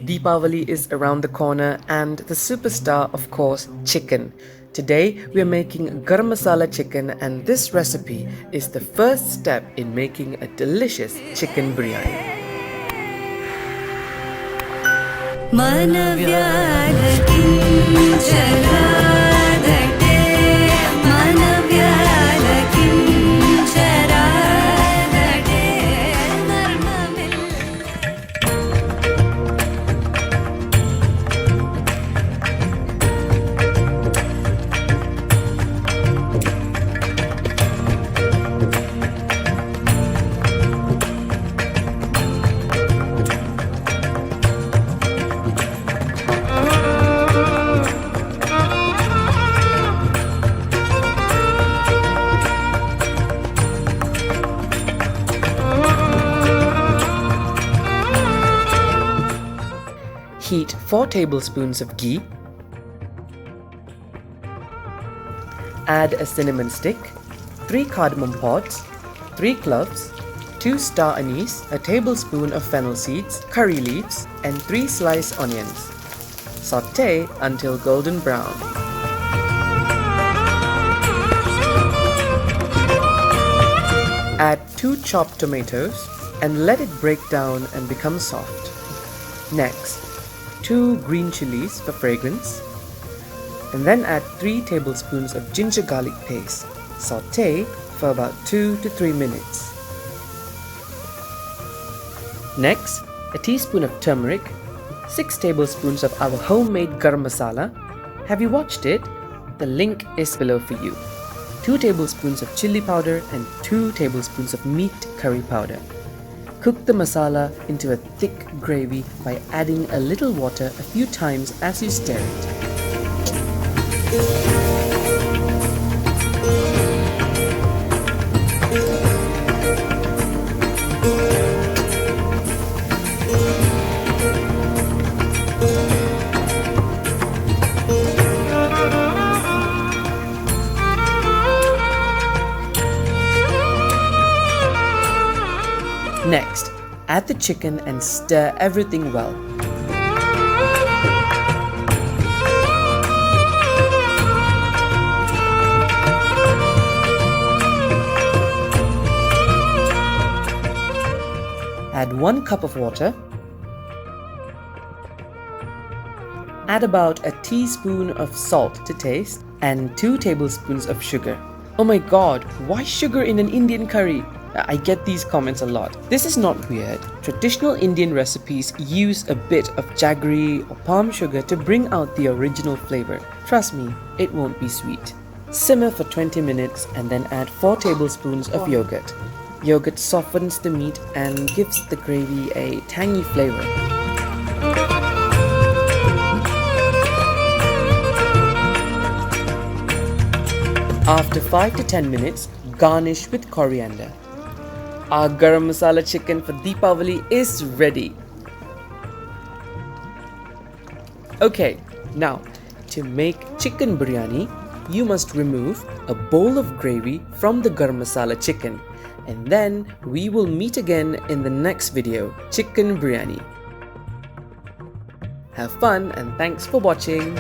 Deepavali is around the corner and the superstar, of course, chicken. Today we are making Garam Masala chicken, and this recipe is the first step in making a delicious chicken biryani. Heat 4 tablespoons of ghee. Add a cinnamon stick, 3 cardamom pods, 3 cloves, 2 star anise, a tablespoon of fennel seeds, curry leaves, and 3 sliced onions. Sauté until golden brown. Add 2 chopped tomatoes and let it break down and become soft. Next, 2 green chilies for fragrance, and then add 3 tablespoons of ginger garlic paste. Sauté for about 2 to 3 minutes. Next, a teaspoon of turmeric, 6 tablespoons of our homemade garam masala. Have you watched it? The link is below for you. 2 tablespoons of chilli powder and 2 tablespoons of meat curry powder. Cook the masala into a thick gravy by adding a little water a few times as you stir it. Next, add the chicken and stir everything well. Add 1 cup of water. Add about a teaspoon of salt to taste and 2 tablespoons of sugar. Oh my god, why sugar in an Indian curry? I get these comments a lot. This is not weird. Traditional Indian recipes use a bit of jaggery or palm sugar to bring out the original flavor. Trust me, it won't be sweet. Simmer for 20 minutes and then add 4 tablespoons of yogurt. Yogurt softens the meat and gives the gravy a tangy flavor. After 5 to 10 minutes, garnish with coriander. Our Garam Masala chicken for Deepavali is ready. Okay, now to make chicken biryani, you must remove a bowl of gravy from the Garam Masala chicken, and then we will meet again in the next video, chicken biryani. Have fun and thanks for watching.